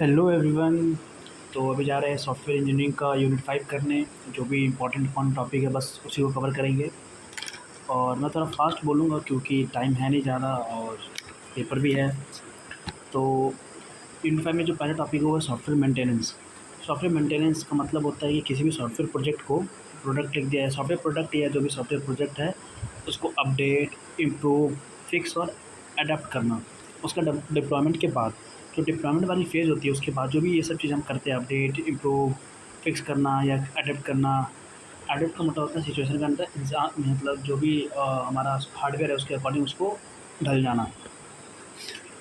Hello everyone. तो अभी जा रहे हैं सॉफ्टवेयर इंजीनियरिंग का यूनिट 5 करने। जो भी इम्पोर्टेंट टॉपिक है बस उसी को कवर करेंगे। और मैं थोड़ा फास्ट बोलूँगा क्योंकि टाइम है नहीं ज़्यादा और पेपर भी है। तो यूनिट 5 में जो पहला टॉपिक है वो है सॉफ्टवेयर मेंटेनेंस। सॉफ्टवेयर मेंटेनेंस का मतलब होता है कि किसी भी सॉफ्टवेयर प्रोजेक्ट को प्रोडक्ट लिख दिया है, सॉफ्टवेयर प्रोडक्ट या जो भी सॉफ्टवेयर प्रोजेक्ट है उसको अपडेट, इम्प्रूव, फिक्स और अडेप्ट करना। उसका डिप्लॉयमेंट के बाद जो डिप्लॉयमेंट वाली फेज़ होती है उसके बाद जो भी ये सब चीज़ हम करते हैं, अपडेट, इम्प्रूव, फिक्स करना या अडेप्ट करना। अडेप्ट का मतलब होता है सिचुएशन के अंदर मतलब जो भी हमारा हार्डवेयर है उसके अकॉर्डिंग उसको ढल जाना।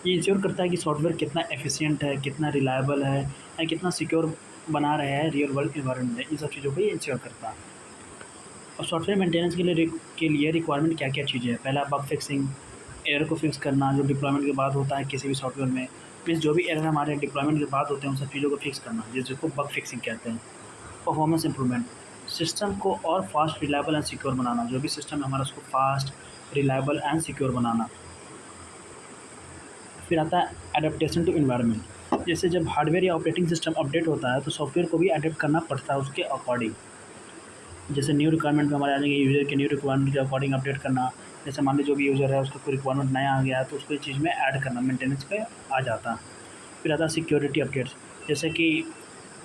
ये इंश्योर करता है कि सॉफ्टवेयर कितना एफिशिएंट है, कितना रिलायबल है या कितना सिक्योर बना रहा है रियल वर्ल्ड एनवायरनमेंट में। इन सब चीज़ों को ये इंश्योर करता है। और सॉफ्टवेयर मेंटेनेंस के लिए रिक्वायरमेंट क्या-क्या चीज़ें हैं। पहला बग फिक्सिंग, एरर को फिक्स करना जो डिप्लॉयमेंट के बाद होता है किसी भी सॉफ्टवेयर में। मीन्स जो भी एरर हमारे डिप्लॉयमेंट के बाद होते हैं उन सब चीज़ों को फिक्स करना जिसको बग फिक्सिंग कहते हैं। परफॉर्मेंस इंप्रूवमेंट, सिस्टम को और फास्ट, रिलायबल एंड सिक्योर बनाना। जो भी सिस्टम है हमारा उसको फास्ट, रिलायबल एंड सिक्योर बनाना। फिर आता है एडेप्टेशन टू एनवायरनमेंट। जैसे जब हार्डवेयर या ऑपरेटिंग सिस्टम अपडेट होता है तो सॉफ्टवेयर को भी अडेप्ट करना पड़ता है उसके अकॉर्डिंग। जैसे न्यू रिक्वायरमेंट में हमारे आ जाएंगे, यूज़र के न्यू रिक्वायरमेंट के अकॉर्डिंग अपडेट करना। जैसे मान लीजिए जो भी यूज़र है उसका कोई रिक्वायरमेंट नया आ गया है तो उसको इस चीज़ में ऐड करना, मेंटेनेंस पे आ जाता है। फिर आता है सिक्योरिटी अपडेट्स। जैसे कि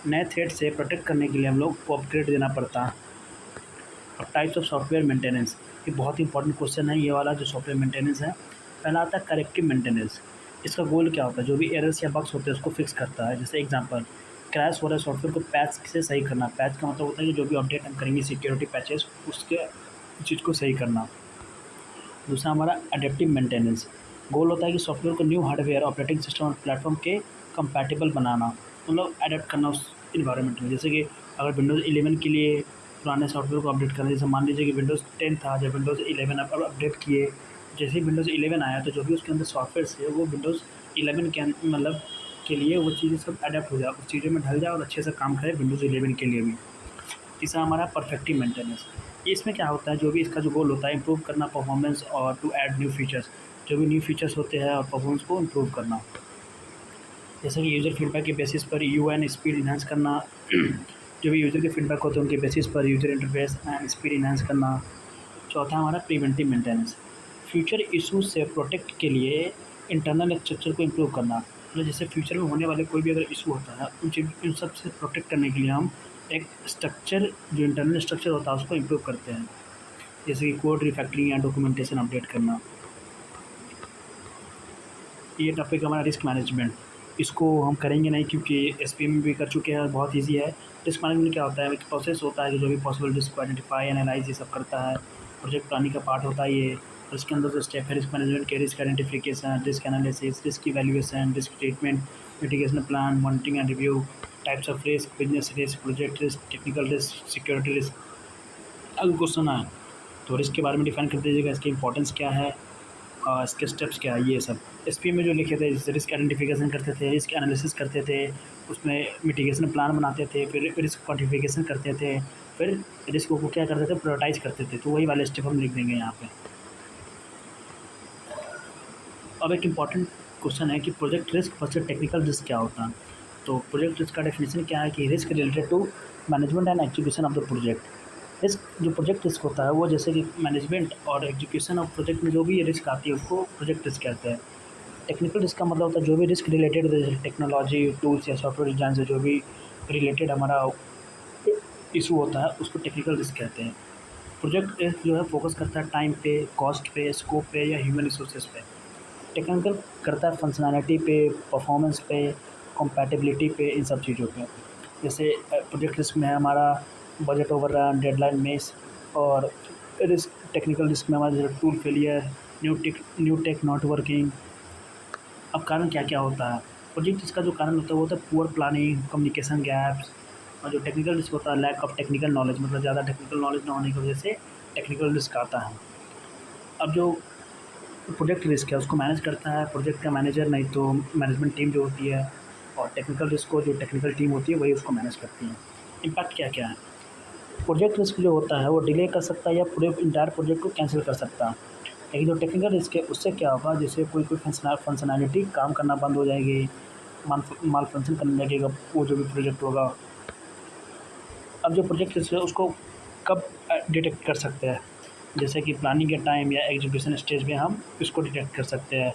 नए थ्रेट से प्रोटेक्ट करने के लिए हम लोग को अपग्रेड देना पड़ता है। और टाइप्स ऑफ सॉफ्टवेयर मेंटेनेंस, ये बहुत ही इंपॉर्टेंट क्वेश्चन है ये वाला जो सॉफ्टवेयर मेंटेनेंस है। पहला आता है करेक्टिव मेंटेनेंस। इसका गोल क्या होता है, जो भी एरर्स या बग्स होते हैं उसको फिक्स करता है। जैसे एग्जांपल, क्रैश हो रहा है सॉफ्टवेयर को पैच से सही करना। पैच का मतलब होता है कि जो भी अपडेट हम करेंगे सिक्योरिटी पैचेस उसके चीज़ को सही करना। दूसरा हमारा अडेप्टिव मेंटेनेंस, गोल होता है कि सॉफ्टवेयर को न्यू हार्डवेयर, ऑपरेटिंग सिस्टम और प्लेटफॉर्म के कंपैटिबल बनाना, मतलब अडेप्ट करना उस इन्वायरमेंट में। जैसे कि अगर विंडोज़ 11 के लिए पुराने सॉफ्टवेयर को अपडेट करना, जैसे मान लीजिए कि विंडोज़ 10 था, जब विंडोज़ 11 अब अपडेट किए, जैसे ही विंडोज़ 11 आया तो जो भी उसके अंदर सॉफ्टवेयर है वो विंडोज़ 11 के मतलब के लिए वो चीज़ें सब अडेप्ट हो जाए, उस चीज़ों में ढल जाए और अच्छे से काम करे विंडोज़ 11 के लिए भी। तीसरा हमारा परफेक्टिव मेंटेनेंस। इसमें क्या होता है, जो भी इसका जो गोल होता है इम्प्रूव करना परफॉर्मेंस और टू ऐड न्यू फीचर्स। जो भी न्यू फीचर्स होते हैं और परफॉर्मेंस को इम्प्रूव करना। जैसे कि यूज़र फीडबैक के बेसिस पर यूएन स्पीड इन्हांस करना। जो भी यूज़र के फीडबैक होते हैं उनके बेसिस पर user interface and speed enhance करना। चौथा हमारा प्रिवेंटिव मेंटेनेंस, फ्यूचर इशूज़ से प्रोटेक्ट के लिए इंटरनल स्ट्रक्चर को इम्प्रूव करना। मतलब जैसे फ्यूचर में होने वाले कोई भी अगर इशू होता है उन सब से प्रोटेक्ट करने के लिए हम एक स्ट्रक्चर, जो इंटरनल स्ट्रक्चर होता है उसको इम्प्रूव करते हैं। जैसे कि कोड रिफैक्टरिंग या डॉक्यूमेंटेशन अपडेट करना। ये टॉपिक हमारा रिस्क मैनेजमेंट, इसको हम करेंगे नहीं क्योंकि एसपीएम में भी कर चुके हैं और बहुत ईजी है। रिस्क मैनेजमेंट क्या होता है, एक प्रोसेस होता है कि जो भी पॉसिबल रिस्क को आइडेंटिफाई, एनालाइज ये सब करता है। प्रोजेक्ट प्लानिंग का पार्ट होता है ये। और इसके अंदर जो स्टेप है रिस्क मैनेजमेंट के, risk identification, risk analysis, risk evaluation, risk treatment, mitigation plan, monitoring and review, types of risk, business risk, project risk, technical risk, security risk. अगर क्वेश्चन आए तो रिस्क के बारे में डिफाइन कर दीजिएगा, इसकी इंपॉर्टेंस क्या है और इसके स्टेप्स क्या है, ये सब। एसपी में जो लिखे थे, जैसे रिस्क आइडेंटिफिकेशन करते थे, रिस्क एनालिसिस करते थे, उसमें मिटिगेशन प्लान बनाते थे, फिर रिस्क क्वांटिफिकेशन करते थे, फिर रिस्क को क्या करते थे, प्रायोरिटाइज करते थे। तो वही वाले स्टेप हम लिख देंगे यहाँ पे। अब एक इम्पॉर्टेंट क्वेश्चन है कि project risk versus technical risk क्या होता है। तो प्रोजेक्ट रिस्क का डेफिनेशन क्या है कि risk related to management and execution of the project. Risk जो प्रोजेक्ट रिस्क होता है वो जैसे कि मैनेजमेंट और एग्जीक्यूशन ऑफ प्रोजेक्ट में जो भी रिस्क आती है उसको प्रोजेक्ट रिस्क कहते हैं। टेक्निकल रिस्क का मतलब होता है जो भी रिस्क रिलेटेड टेक्नोलॉजी टूल्स या सॉफ्टवेयर डिजाइन से जो भी रिलेटेड हमारा इशू होता है उसको टेक्निकल रिस्क कहते हैं। प्रोजेक्ट रिस्क जो है फोकस करता है टाइम पे, कॉस्ट पे, स्कोप पे या ह्यूमन रिसोर्सेज पे। टेक्निकल करता है फंक्शनैलिटी पे, परफॉर्मेंस पे, कंपैटिबिलिटी पे, इन सब चीज़ों पे। जैसे प्रोजेक्ट रिस्क में है हमारा बजट ओवररन, डेडलाइन मिस। और रिस्क टेक्निकल रिस्क में हमारा जैसे tool failure, new take not working. अब कारण क्या-क्या होता है? प्रोजेक्ट रिस्क का जो कारण होता है वो होता है पुअर प्लानिंग, कम्युनिकेशन गैप्स। और जो टेक्निकल रिस्क होता है लैक ऑफ टेक्निकल नॉलेज, मतलब ज़्यादा टेक्निकल नॉलेज ना होने की वजह से टेक्निकल रिस्क आता है। अब जो प्रोजेक्ट रिस्क है उसको मैनेज करता है प्रोजेक्ट का मैनेजर, नहीं तो मैनेजमेंट टीम जो होती है। और टेक्निकल रिस्क को जो टेक्निकल टीम होती है वही उसको मैनेज करती है। इम्पैक्ट क्या-क्या है? प्रोजेक्ट रिस्क जो होता है वो डिले कर सकता है या पूरे इंटायर प्रोजेक्ट को कैंसिल कर सकता है। लेकिन जो टेक्निकल रिस्क है उससे क्या होगा, जैसे कोई फंक्शनैलिटी काम करना बंद हो जाएगी, माल फंक्शन करने लगेगा वो जो भी प्रोजेक्ट होगा। अब जो प्रोजेक्ट है उसको कब डिटेक्ट कर सकते हैं, जैसे कि प्लानिंग के टाइम या एग्जीक्यूशन स्टेज में हम इसको डिटेक्ट कर सकते हैं,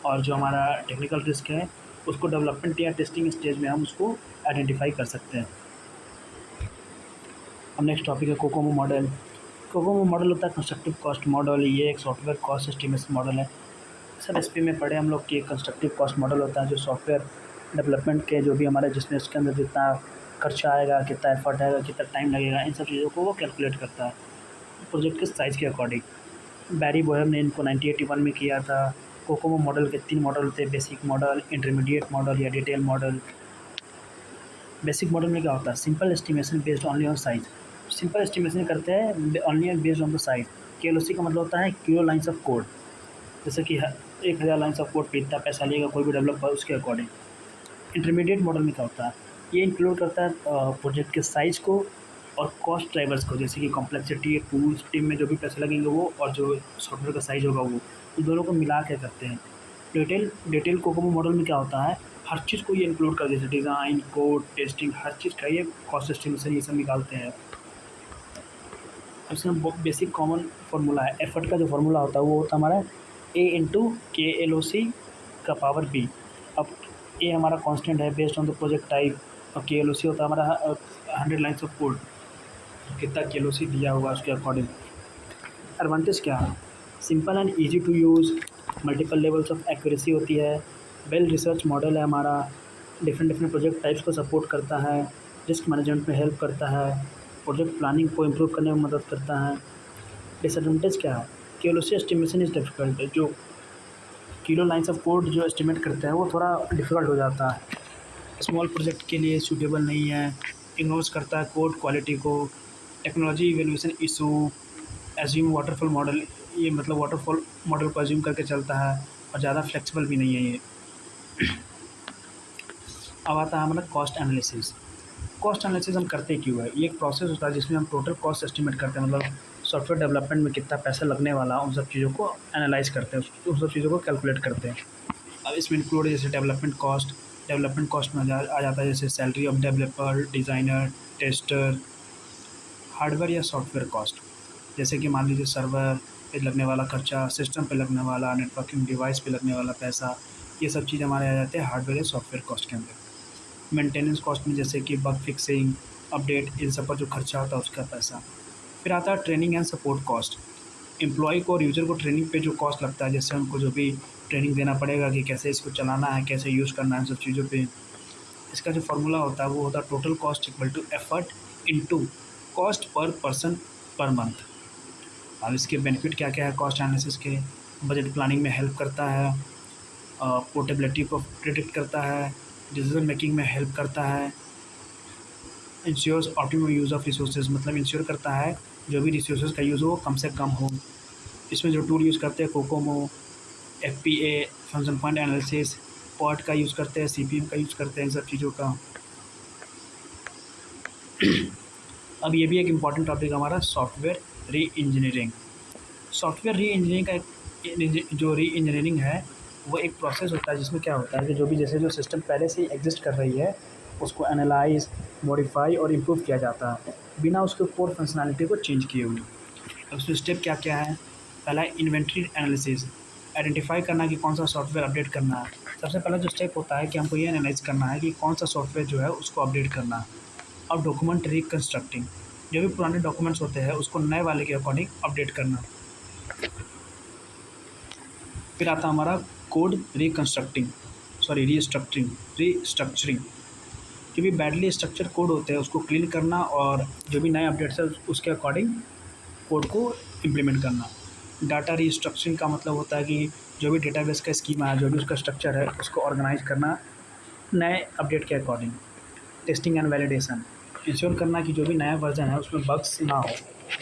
और जो हमारा टेक्निकल रिस्क है उसको डेवलपमेंट या टेस्टिंग स्टेज में हम उसको आइडेंटिफाई कर सकते हैं। अब नेक्स्ट टॉपिक है कोकोमो मॉडल। कोकोमो मॉडल होता है कंस्ट्रक्टिव कॉस्ट मॉडल। ये एक सॉफ्टवेयर कॉस्ट एस्टिमेशन मॉडल है। सर एसपी में पढ़े हम लोग कि कंस्ट्रक्टिव कॉस्ट मॉडल होता है जो सॉफ्टवेयर डेवलपमेंट के जो भी हमारे जिसमें इसके अंदर जितना खर्चा आएगा, कितना एफर्ट आएगा, कितना टाइम लगेगा, इन सब चीज़ों को वो कैलकुलेट करता है प्रोजेक्ट के साइज़ के अकॉर्डिंग। बैरी बोयम ने इनको 1981 में किया था। कोकोमो मॉडल के 3 मॉडल थे, बेसिक मॉडल, इंटरमीडिएट मॉडल या डिटेल मॉडल। बेसिक मॉडल में क्या होता है, simple estimation based only on size. Simple estimation करते हैं only based on the size. KLOC का मतलब होता है किलो लाइन्स ऑफ कोड, जैसे कि 1000 लाइन्स ऑफ कोड पे इतना पैसा लेगा कोई भी डेवलपर उसके अकॉर्डिंग। इंटरमीडिएट मॉडल में क्या होता है, ये इंक्लूड करता है प्रोजेक्ट के साइज़ को और कॉस्ट ड्राइवर्स को, जैसे कि कॉम्प्लेक्सिटी, टूल्स, टीम में जो भी पैसे लगेंगे वो, और जो सॉफ्टवेयर का साइज़ होगा वो, इन दोनों को मिला के करते हैं। डिटेल कोकोमो मॉडल में क्या होता है, हर चीज़ को ये इंक्लूड कर, जैसे डिज़ाइन, कोड, टेस्टिंग, हर चीज़ का ये कॉस्ट एस्टिमेशन ये सब निकालते हैं। इसमें बेसिक कॉमन फार्मूला है, एफर्ट का जो फार्मूला होता है वो होता है हमारा A × KLOC का पावर B। अब ए हमारा कांस्टेंट है based on the project type, और KLOC होता है हमारा 100 लाइन्स ऑफ कोड, कितना KLOC दिया होगा उसके अकॉर्डिंग। एडवांटेज क्या है, simple and easy to use, multiple levels of accuracy होती है, वेल रिसर्च मॉडल है हमारा, डिफरेंट प्रोजेक्ट टाइप्स को सपोर्ट करता है, रिस्क मैनेजमेंट में हेल्प करता है, प्रोजेक्ट प्लानिंग को इम्प्रूव करने में मदद करता है। डिसएडवांटेज क्या है, KLOC एस्टिमेशन इज़ डिफ़िकल्ट, जो किलो लाइन्स ऑफ कोड जो एस्टिमेट करते हैं वो थोड़ा डिफ़िकल्ट हो जाता है, स्मॉल प्रोजेक्ट के लिए सूटेबल नहीं है, इग्नोर्स करता है कोड क्वालिटी को, technology evaluation issue, assume waterfall model, ये मतलब वाटरफॉल मॉडल को एज्यूम करके चलता है, और ज़्यादा फ्लेक्सिबल भी नहीं है ये। अब आता है हमारा कॉस्ट एनालिसिस। कॉस्ट एनालिसिस हम करते क्यों है, ये एक प्रोसेस होता है जिसमें हम टोटल कॉस्ट एस्टिमेट करते हैं, मतलब सॉफ्टवेयर डेवलपमेंट में कितना पैसा लगने वाला उन सब चीज़ों को एनालाइज करते हैं, उन सब चीज़ों को कैलकुलेट करते हैं। अब इसमें इंक्लूड जैसे डेवलपमेंट कॉस्ट में आ जाता है जैसे salary of developer, designer, tester, hardware या सॉफ्टवेयर कॉस्ट, जैसे कि मान लीजिए सर्वर पे लगने वाला खर्चा, सिस्टम पे लगने वाला, नेटवर्किंग डिवाइस पे लगने वाला पैसा, ये सब चीज़ हमारे आ जाते हैं हार्डवेयर या सॉफ्टवेयर कॉस्ट के अंदर। मेंटेनेंस कॉस्ट में जैसे कि बग फिक्सिंग, अपडेट, इन सब पर जो खर्चा होता है उसका पैसा। फिर आता है training and support cost, employ को और यूज़र को ट्रेनिंग पे जो कॉस्ट लगता है, जैसे उनको जो भी ट्रेनिंग देना पड़ेगा कि कैसे इसको चलाना है, कैसे यूज़ करना है, सब चीज़ों पे। इसका जो फार्मूला होता है वो होता है total cost equal to effort into cost per person per month. अब इसके बेनिफिट क्या क्या है कॉस्ट एनालिसिस के, बजट प्लानिंग में हेल्प करता है, पोर्टेबिलिटी को प्रिडिक्ट करता है, डिसीजन मेकिंग में हेल्प करता है, ensures optimum use of resources, मतलब इंश्योर करता है जो भी रिसोर्सेज का यूज़ हो वो कम से कम हो। इसमें जो टूल यूज़ करते हैं Kokomo, FPA, function point analysis, pot का यूज़ करते हैं, CPM का यूज़ करते हैं, इन सब चीज़ों का। अब ये भी एक इम्पॉर्टेंट टॉपिक हमारा सॉफ्टवेयर री इंजीनियरिंग। सॉफ्टवेयर री इंजीनियरिंग का एक जो री इंजीनियरिंग है वो एक प्रोसेस होता है जिसमें क्या होता है कि जो भी जैसे जो सिस्टम पहले से ही एग्जिस्ट कर रही है उसको एनालाइज, मॉडिफाई और इम्प्रूव किया जाता है बिना उसके कोर फंक्शनैलिटी को चेंज किए हुए। अब उसमें स्टेप क्या क्या है, पहला है इन्वेंट्री एनालिसिस, आइडेंटिफाई करना कि कौन सा सॉफ्टवेयर अपडेट करना है। सबसे पहला जो स्टेप होता है कि हमको ये एनालाइज करना है कि कौन सा सॉफ्टवेयर जो है उसको अपडेट करना है। अब डॉक्यूमेंट रिकंस्ट्रक्टिंग, जो भी पुराने डॉक्यूमेंट्स होते हैं उसको नए वाले के अकॉर्डिंग अपडेट करना। फिर आता हमारा कोड रीस्ट्रक्चरिंग, जो भी बैडली स्ट्रक्चर कोड होते हैं उसको क्लीन करना और जो भी नए अपडेट्स है उसके अकॉर्डिंग कोड को इम्प्लीमेंट करना। डाटा रीस्ट्रक्चरिंग का मतलब होता है कि जो भी डेटाबेस का स्कीमा है, जो भी उसका स्ट्रक्चर है उसको ऑर्गेनाइज करना नए अपडेट के according. Testing and validation, ensure करना कि जो भी नया वर्जन है उसमें बग्स ना हो,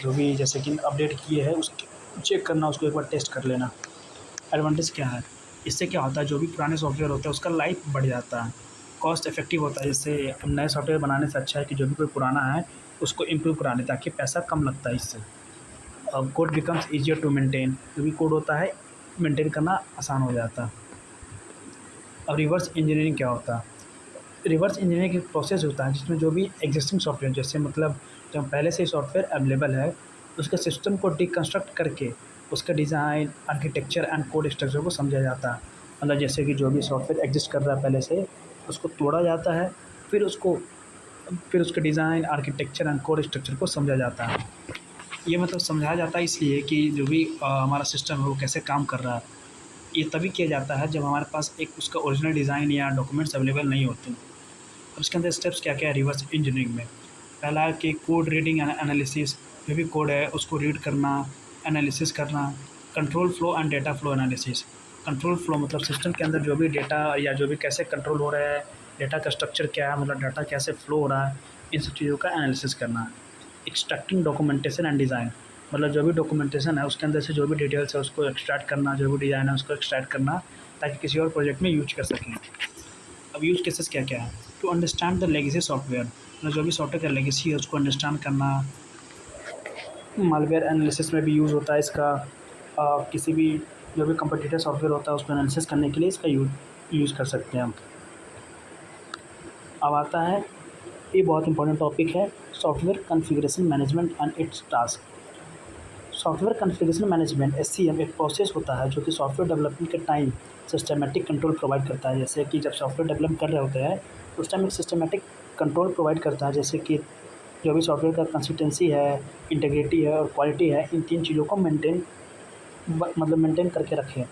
जो भी जैसे कि अपडेट किए हैं उसके चेक करना, उसको एक बार टेस्ट कर लेना। एडवांटेज क्या है, इससे क्या होता है जो भी पुराने सॉफ्टवेयर होते हैं उसका लाइफ बढ़ जाता है, कॉस्ट इफेक्टिव होता है, जैसे नए सॉफ्टवेयर बनाने से अच्छा है कि जो भी कोई पुराना है उसको इम्प्रूव कराने ताकि पैसा कम लगता है इससे। अब code becomes easier to maintain, जो भी कोड होता है मेंटेन करना आसान हो जाता है। अब रिवर्स इंजीनियरिंग क्या होता है, रिवर्स इंजीनियरिंग एक प्रोसेस होता है जिसमें जो भी एग्जिस्टिंग सॉफ्टवेयर, जैसे मतलब जब पहले से ही सॉफ्टवेयर अवेलेबल है, उसके सिस्टम को डिकंस्ट्रक्ट करके उसका design, architecture and code structure को समझा जाता है। मतलब जैसे कि जो भी सॉफ्टवेयर एग्जिस्ट कर रहा है पहले से, उसको तोड़ा जाता है, फिर उसको फिर उसके design, architecture and code structure को समझा जाता है। ये मतलब समझाया जाता है इसलिए कि जो भी हमारा सिस्टम है वो कैसे काम कर रहा है। ये तभी किया जाता है जब हमारे पास एक उसका ओरिजिनल डिज़ाइन या डॉक्यूमेंट्स अवेलेबल नहीं होते। अब इसके अंदर स्टेप्स क्या क्या है रिवर्स इंजीनियरिंग में। पहला है कि कोड रीडिंग एंड एनालिसिस, जो भी कोड है उसको रीड करना, एनालिसिस करना। Control flow and data flow analysis. Control flow मतलब सिस्टम के अंदर जो भी डेटा या जो भी कैसे कंट्रोल हो रहा है, डेटा का स्ट्रक्चर क्या है, मतलब डाटा कैसे फ्लो हो रहा है, इन सब चीज़ों का एनालिसिस करना। एक्सट्रैक्टिंग डॉक्यूमेंटेशन एंड डिज़ाइन, मतलब जो भी डॉक्यूमेंटेशन है उसके अंदर से जो भी डिटेल्स है उसको एक्सट्रैक्ट करना, जो भी डिज़ाइन है उसको एक्सट्रैक्ट करना, ताकि किसी और प्रोजेक्ट में यूज कर सकें। अब यूज़ केसेस क्या क्या है। To understand the legacy software, मतलब जो भी सॉफ्टवेयर का लेगेसी है उसको अंडरस्टैंड करना। मालवेयर एनालिसिस में भी यूज़ होता है इसका। किसी भी जो भी कम्पिटिटिव सॉफ्टवेयर होता है उसको एनालिसिस करने के लिए इसका यूज़ कर सकते हैं हम। अब आता है, ये बहुत इंपॉर्टेंट टॉपिक है, software configuration management and it's task. Software configuration management SCM एक प्रोसेस होता है जो कि सॉफ्टवेयर डेवलपमेंट के टाइम सिस्टमैटिक कंट्रोल प्रोवाइड करता है। जैसे कि जब सॉफ्टवेयर डेवलप कर रहे होते हैं उस टाइम एक सिस्टमैटिक कंट्रोल प्रोवाइड करता है, जैसे कि जो भी सॉफ्टवेयर का कंसिस्टेंसी है, इंटीग्रिटी है और क्वालिटी है, इन तीन चीज़ों को मेंटेन करके रखें।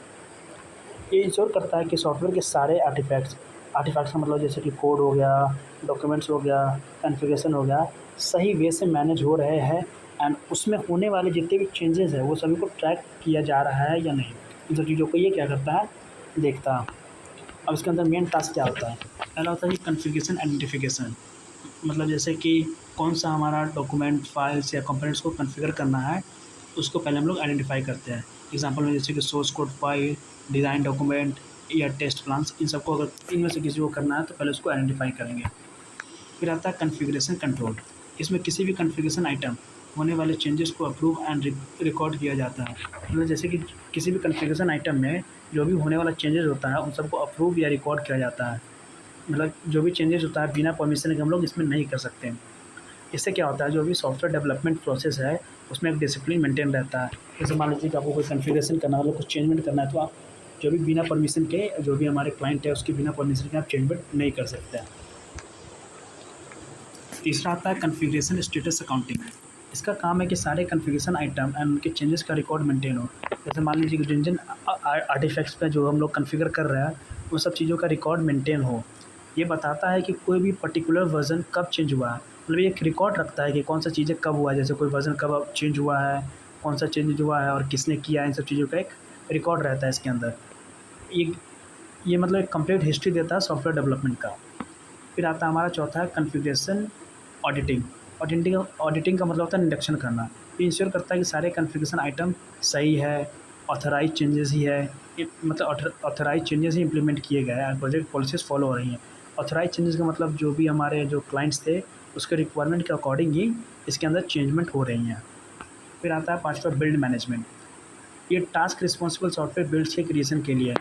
ये इंश्योर करता है कि सॉफ्टवेयर के सारे आर्टिफैक्ट्स का मतलब जैसे कि कोड हो गया, डॉक्यूमेंट्स हो गया, कॉन्फ़िगरेशन हो गया, सही वे से मैनेज हो रहे हैं एंड उसमें होने वाले जितने भी चेंजेस हैं वो सभी को ट्रैक किया जा रहा है या नहीं। इन सब चीज़ों को ये क्या करता है, देखता है। अब इसके अंदर मेन टास्क क्या होता है। पहला होता है कि कॉन्फ़िगरेशन आइडेंटिफिकेशन, मतलब जैसे कि कौन सा हमारा डॉक्यूमेंट, फाइल्स या कंपोनेंट्स को कॉन्फ़िगर करना है, उसको पहले हम लोग आइडेंटिफ़ाई करते हैं। एग्ज़ाम्पल में जैसे कि source code file, design document या टेस्ट प्लान्स, इन सबको अगर इनमें से किसी को करना है तो पहले उसको आइडेंटिफ़ाई करेंगे। फिर आता है कॉन्फ़िगरेशन कंट्रोल। इसमें किसी भी कॉन्फ़िगरेशन आइटम होने वाले चेंजेस को अप्रूव एंड रिकॉर्ड किया जाता है। मतलब जैसे कि किसी भी कॉन्फ़िगरेशन आइटम में जो भी होने वाला चेंजेस होता है उन सबको अप्रूव या रिकॉर्ड किया जाता है। मतलब जो भी चेंजेस होता है बिना परमिशन के हम लोग इसमें नहीं कर सकते। इससे क्या होता है, जो भी सॉफ्टवेयर डेवलपमेंट प्रोसेस है उसमें एक डिसिप्लिन मेंटेन रहता है। जैसे मान लीजिए कि आपको कोई कॉन्फ़िगरेशन करना है, मतलब कुछ चेंजमेंट करना है, तो आप जो भी बिना परमिशन के, जो भी हमारे क्लाइंट है उसके बिना परमिशन के आप चेंजमेंट नहीं कर सकते हैं। तीसरा आता है कॉन्फ़िगरेशन स्टेटस अकाउंटिंग। इसका काम है कि सारे कॉन्फ़िगरेशन आइटम एंड उनके चेंजेस का रिकॉर्ड मेंटेन हो। जैसे मान लीजिए कि जिन-जिन आर्टिफैक्ट्स पे जो हम लोग कॉन्फ़िगर कर रहे हैं, वो सब चीज़ों का रिकॉर्ड मेंटेन हो। ये बताता है कि कोई भी पर्टिकुलर वर्ज़न कब चेंज हुआ है। मतलब ये एक रिकॉर्ड रखता है कि कौन-सा चीज़ें कब हुआ है, जैसे कोई वर्ज़न कब चेंज हुआ है, कौन-सा चेंज हुआ है और किसने किया है, इन सब चीज़ों का एक रिकॉर्ड रहता है इसके अंदर। ये ये मतलब एक कंप्लीट हिस्ट्री देता है सॉफ्टवेयर डेवलपमेंट का। फिर आता है हमारा चौथा है कॉन्फ़िगरेशन ऑडिटिंग। ऑडिटिंग का मतलब होता है निरीक्षण करना। ये इंश्योर करता है कि सारे कॉन्फ़िगरेशन आइटम सही है, ऑथराइज़ चेंजेस ही है, ये मतलब ऑथराइज़ चेंजेस ही इम्प्लीमेंट किए गए हैं, प्रोजेक्ट पॉलिसीज़ फ़ॉलो हो रही हैं। ऑथराइज़ चेंजेस का मतलब जो भी हमारे जो क्लाइंट्स थे उसके रिक्वायरमेंट के अकॉर्डिंग ही इसके अंदर चेंजमेंट हो रही हैं। फिर आता है पाँचवा बिल्ड मैनेजमेंट। ये टास्क रिस्पॉन्सिबल सॉफ्टवेयर बिल्ड्स के क्रिएशन के लिए है।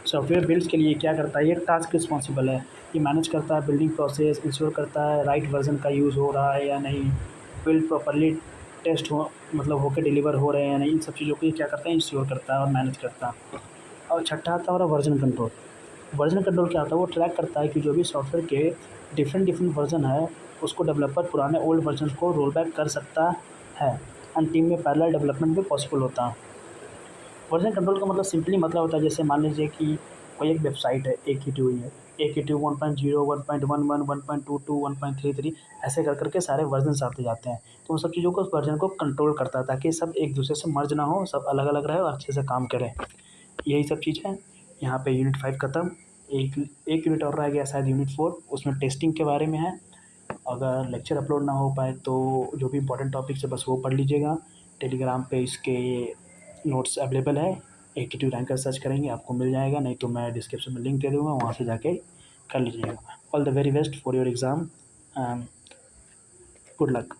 सॉफ्टवेयर बिल्ड्स के लिए क्या करता है, ये टास्क रिस्पॉन्सिबल है। ये मैनेज करता है बिल्डिंग प्रोसेस, इंश्योर करता है राइट वर्जन का यूज़ हो रहा है या नहीं, बिल्ड प्रॉपर्ली टेस्ट हो, मतलब होके डिलीवर हो रहे हैं या नहीं, इन सब चीज़ों को ये क्या करता है, इंश्योर करता है और मैनेज करता है। और छठा आता है हमारा वर्जन कंट्रोल। वर्जन कंट्रोल क्या होता है, वो ट्रैक करता है कि जो भी सॉफ्टवेयर के डिफरेंट डिफरेंट वर्जन है उसको डेवलपर पुराने ओल्ड वर्जन को रोल बैक कर सकता है एंड टीम में पैरेलल डेवलपमेंट भी पॉसिबल होता है। वर्जन कंट्रोल का मतलब सिंपली मतलब होता है, जैसे मान लीजिए कि कोई एक वेबसाइट है, एक ही टू ही है, एक ही टू 1.0, 1.11, 1.22, 1.33, ऐसे कर करके सारे वर्जन आते जाते हैं। तो उन सब चीज़ों को, उस वर्जन को कंट्रोल करता है ताकि सब एक दूसरे से मर्ज ना हो, सब अलग अलग रहे और अच्छे से काम करें। यही सब चीज़ है। यहाँ पे यूनिट 5 खत्म। एक एक यूनिट और रह गया शायद, यूनिट 4, उसमें टेस्टिंग के बारे में है। अगर लेक्चर अपलोड ना हो पाए तो जो भी इंपॉर्टेंट टॉपिक्स है बस वो पढ़ लीजिएगा। टेलीग्राम पे इसके नोट्स अवेलेबल है, 82 रैंकर सर्च करेंगे आपको मिल जाएगा, नहीं तो मैं डिस्क्रिप्शन में लिंक दे दूँगा, वहाँ से जाके कर लीजिएगा। All the very best for your exam and good luck.